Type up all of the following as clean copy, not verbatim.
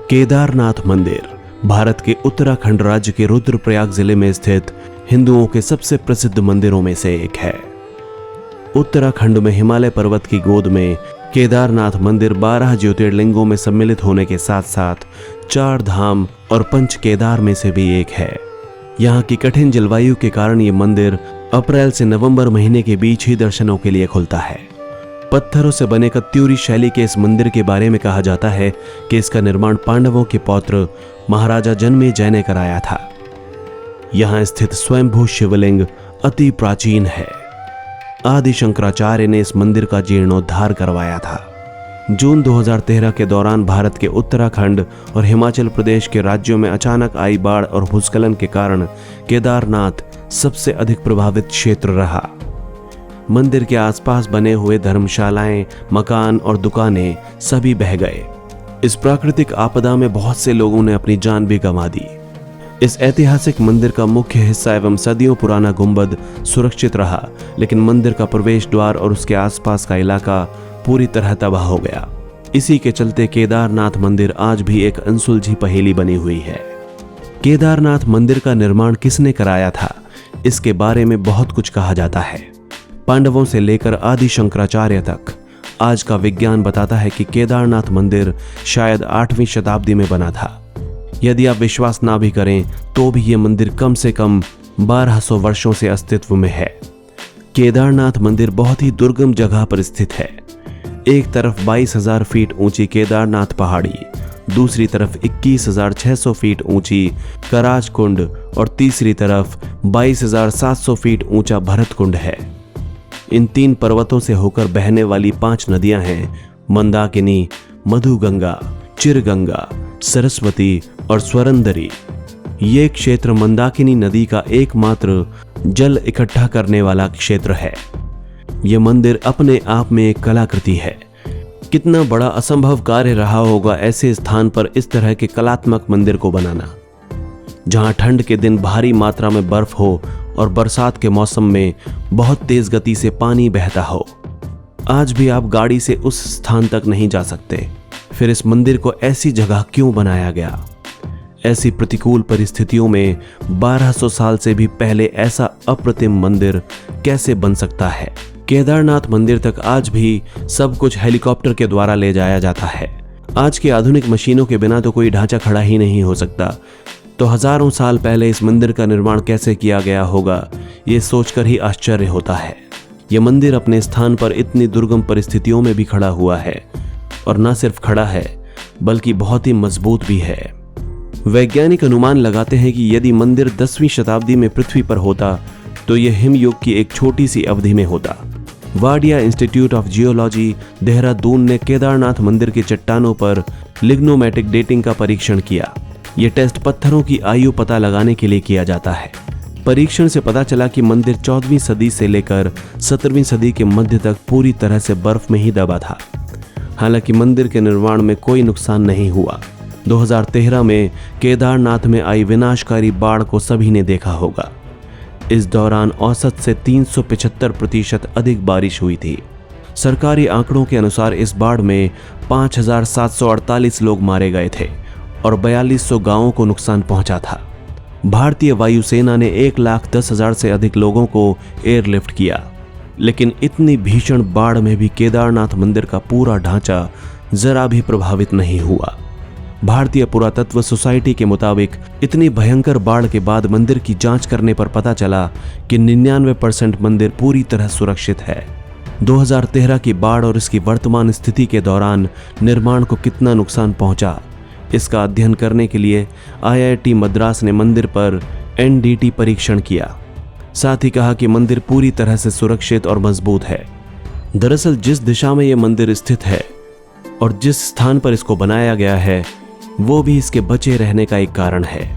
केदारनाथ मंदिर भारत के उत्तराखंड राज्य के रुद्रप्रयाग जिले में स्थित हिंदुओं के सबसे प्रसिद्ध मंदिरों में से एक है। उत्तराखंड में हिमालय पर्वत की गोद में केदारनाथ मंदिर 12 ज्योतिर्लिंगों में सम्मिलित होने के साथ साथ 4 धाम और पंच केदार में से भी एक है। यहाँ की कठिन जलवायु के कारण ये मंदिर अप्रैल से नवंबर महीने के बीच ही दर्शनों के लिए खुलता है। पत्थरों से बने कत्यूरी शैली के इस मंदिर के बारे में कहा जाता है कि इसका निर्माण पांडवों के पौत्र महाराजा जन्मेजय ने कराया था। यहाँ स्थित स्वयंभू शिवलिंग अति प्राचीन है। आदि शंकराचार्य ने इस मंदिर का जीर्णोद्धार करवाया था। जून 2013 के दौरान भारत के उत्तराखंड और हिमाचल प्रदेश के राज्यों में अचानक आई बाढ़ और भूस्खलन के कारण केदारनाथ सबसे अधिक प्रभावित क्षेत्र रहा। मंदिर के आसपास बने हुए धर्मशालाएं, मकान और दुकानें सभी बह गए। इस प्राकृतिक आपदा में बहुत से लोगों ने अपनी जान भी गंवा दी। इस ऐतिहासिक मंदिर का मुख्य हिस्सा एवं सदियों पुराना गुंबद सुरक्षित रहा, लेकिन मंदिर का प्रवेश द्वार और उसके आसपास का इलाका पूरी तरह तबाह हो गया। इसी के चलते केदारनाथ मंदिर आज भी एक अनसुलझी पहेली बनी हुई है। केदारनाथ मंदिर का निर्माण किसने कराया था, इसके बारे में बहुत कुछ कहा जाता है। पांडवों से लेकर आदि शंकराचार्य तक आज का विज्ञान बताता है कि केदारनाथ मंदिर शायद 8वीं शताब्दी में बना था। यदि आप विश्वास ना भी करें तो भी यह मंदिर कम से कम 1200 वर्षों से अस्तित्व में है। केदारनाथ मंदिर बहुत ही दुर्गम जगह पर स्थित है। एक तरफ 22,000 फीट ऊंची केदारनाथ पहाड़ी, दूसरी तरफ 21,600 फीट ऊंची कराज कुंड और तीसरी तरफ 22,700 फीट ऊंचा भरत कुंड है। इन 3 पर्वतों से होकर बहने वाली 5 नदियां हैं मंदाकिनी, मधुगंगा, चिरगंगा, सरस्वती और स्वरंदरी। ये क्षेत्र मंदाकिनी नदी का एकमात्र जल इकट्ठा करने वाला क्षेत्र है। यह मंदिर अपने आप में एक कलाकृति है। कितना बड़ा असंभव कार्य रहा होगा ऐसे स्थान पर इस तरह के कलात्मक मंदिर को बनाना, जहां ठंड के दिन भारी मात्रा में बर्फ हो और बरसात के मौसम में बहुत तेज गति से पानी बहता हो। आज भी आप गाड़ी से उस स्थान तक नहीं जा सकते। फिर इस मंदिर को ऐसी जगह क्यों बनाया गया? ऐसी प्रतिकूल परिस्थितियों में 1200 साल से भी पहले ऐसा अप्रतिम मंदिर कैसे बन सकता है? केदारनाथ मंदिर तक आज भी सब कुछ हेलीकॉप्टर के द्वारा ले जाया जाता है। आज की आधुनिक मशीनों के बिना तो कोई ढांचा खड़ा ही नहीं हो सकता। तो हजारों साल पहले इस मंदिर का निर्माण कैसे किया गया होगा, ये सोचकर ही आश्चर्य होता है। यह मंदिर अपने स्थान पर इतनी दुर्गम परिस्थितियों में भी खड़ा हुआ है, और न सिर्फ खड़ा है बल्कि बहुत ही मजबूत भी है। वैज्ञानिक अनुमान लगाते हैं कि यदि मंदिर 10वीं शताब्दी में पृथ्वी पर होता तो यह हिमयुग की एक छोटी सी अवधि में होता। Wadia institute of geology, Dehradun ने केदारनाथ मंदिर की चट्टानों पर लिग्नोमेटिक डेटिंग का परीक्षण किया। यह टेस्ट पत्थरों की आयु पता लगाने के लिए किया जाता है। परीक्षण से पता चला कि मंदिर 14वीं सदी से लेकर 17वीं सदी के मध्य तक पूरी तरह से बर्फ में ही दबा था। हालांकि मंदिर के निर्माण में कोई नुकसान नहीं हुआ। 2013 में केदारनाथ में आई विनाशकारी बाढ़ को सभी ने देखा होगा। इस दौरान औसत से 375% अधिक बारिश हुई थी। सरकारी आंकड़ों के अनुसार इस बाढ़ में 5,748 लोग मारे गए थे और 4200 गांवों को नुकसान पहुंचा था। भारतीय वायुसेना ने 1,10,000 से अधिक लोगों को एयरलिफ्ट किया। लेकिन इतनी भीषण बाढ़ में भी केदारनाथ मंदिर का पूरा ढांचा जरा भी प्रभावित नहीं हुआ। भारतीय पुरातत्व सोसाइटी के मुताबिक इतनी भयंकर बाढ़ के बाद मंदिर की जांच करने पर पता चला कि 99% मंदिर पूरी तरह सुरक्षित है। 2013 की बाढ़ और इसकी वर्तमान स्थिति के दौरान निर्माण को कितना नुकसान पहुंचा, इसका अध्ययन करने के लिए IIT मद्रास ने मंदिर पर NDT परीक्षण किया। साथ ही कहा कि मंदिर पूरी तरह से सुरक्षित और मजबूत है। दरअसल जिस दिशा में यह मंदिर स्थित है और जिस स्थान पर इसको बनाया गया है, वो भी इसके बचे रहने का एक कारण है।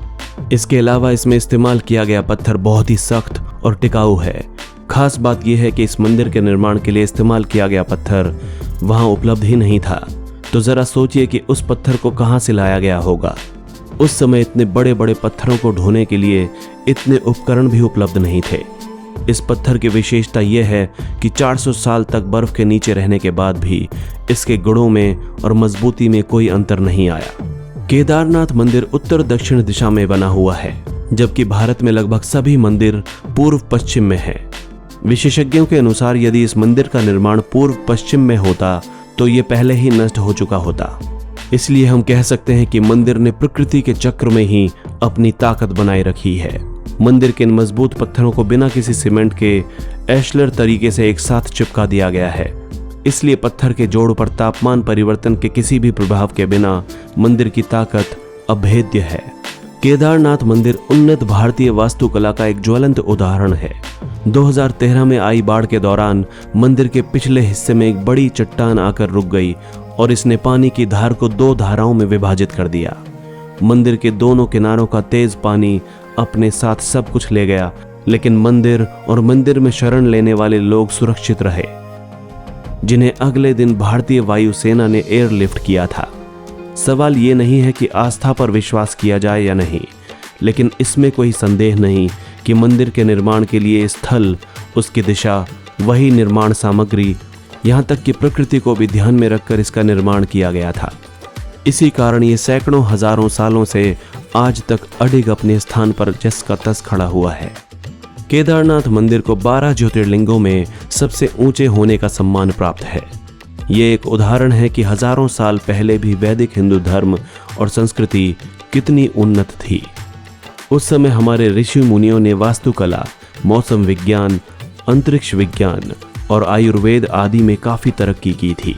इसके अलावा इसमें इस्तेमाल किया गया पत्थर बहुत ही सख्त और टिकाऊ है। खास बात यह है कि इस मंदिर के निर्माण के लिए इस्तेमाल किया गया पत्थर वहां उपलब्ध ही नहीं था। तो जरा सोचिए कि उस पत्थर को कहां से लाया गया होगा। उस समय इतने बड़े बड़े पत्थरों को ढोने के लिए इतने उपकरण भी उपलब्ध नहीं थे। इस पत्थर की विशेषता यह है कि 400 साल तक बर्फ के नीचे रहने के बाद भी इसके गुणों में और मजबूती में कोई अंतर नहीं आया। केदारनाथ मंदिर उत्तर दक्षिण दिशा में बना हुआ है, जबकि भारत में लगभग सभी मंदिर पूर्व पश्चिम में हैं। विशेषज्ञों के अनुसार यदि इस मंदिर का निर्माण पूर्व पश्चिम में होता तो ये पहले ही नष्ट हो चुका होता। इसलिए हम कह सकते हैं कि मंदिर ने प्रकृति के चक्र में ही अपनी ताकत बनाए रखी है। मंदिर के इन मजबूत पत्थरों को बिना किसी सीमेंट के एशलर तरीके से एक साथ चिपका दिया गया है। इसलिए पत्थर के जोड़ पर तापमान परिवर्तन के किसी भी प्रभाव के बिना मंदिर की ताकत अभेद्य है। केदारनाथ मंदिर उन्नत भारतीय वास्तुकला का एक ज्वलंत उदाहरण है। 2013 में आई बाढ़ के दौरान मंदिर के पिछले हिस्से में एक बड़ी चट्टान आकर रुक गई और इसने पानी की धार को 2 धाराओं में विभाजित कर दिया। मंदिर के दोनों किनारों का तेज पानी अपने साथ सब कुछ ले गया, लेकिन मंदिर और मंदिर में शरण लेने वाले लोग सुरक्षित रहे, जिन्हें अगले दिन भारतीय वायुसेना ने एयरलिफ्ट किया था। सवाल ये नहीं है कि आस्था पर विश्वास किया जाए या नहीं, लेकिन इसमें कोई संदेह नहीं कि मंदिर के निर्माण के लिए स्थल, उसकी दिशा, वही निर्माण सामग्री, यहाँ तक कि प्रकृति को भी ध्यान में रखकर इसका निर्माण किया गया था। इसी कारण ये सैकड़ों हजारों सालों से आज तक अडिग अपने स्थान पर जस का तस खड़ा हुआ है। केदारनाथ मंदिर को 12 ज्योतिर्लिंगों में सबसे ऊंचे होने का सम्मान प्राप्त है। ये एक उदाहरण है कि हजारों साल पहले भी वैदिक हिंदू धर्म और संस्कृति कितनी उन्नत थी। उस समय हमारे ऋषि मुनियों ने वास्तुकला, मौसम विज्ञान, अंतरिक्ष विज्ञान और आयुर्वेद आदि में काफी तरक्की की थी।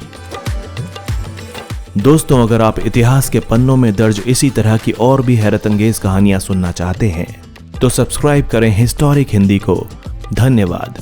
दोस्तों, अगर आप इतिहास के पन्नों में दर्ज इसी तरह की और भी हैरतअंगेज कहानियां सुनना चाहते हैं तो सब्सक्राइब करें हिस्टोरिक हिंदी को। धन्यवाद।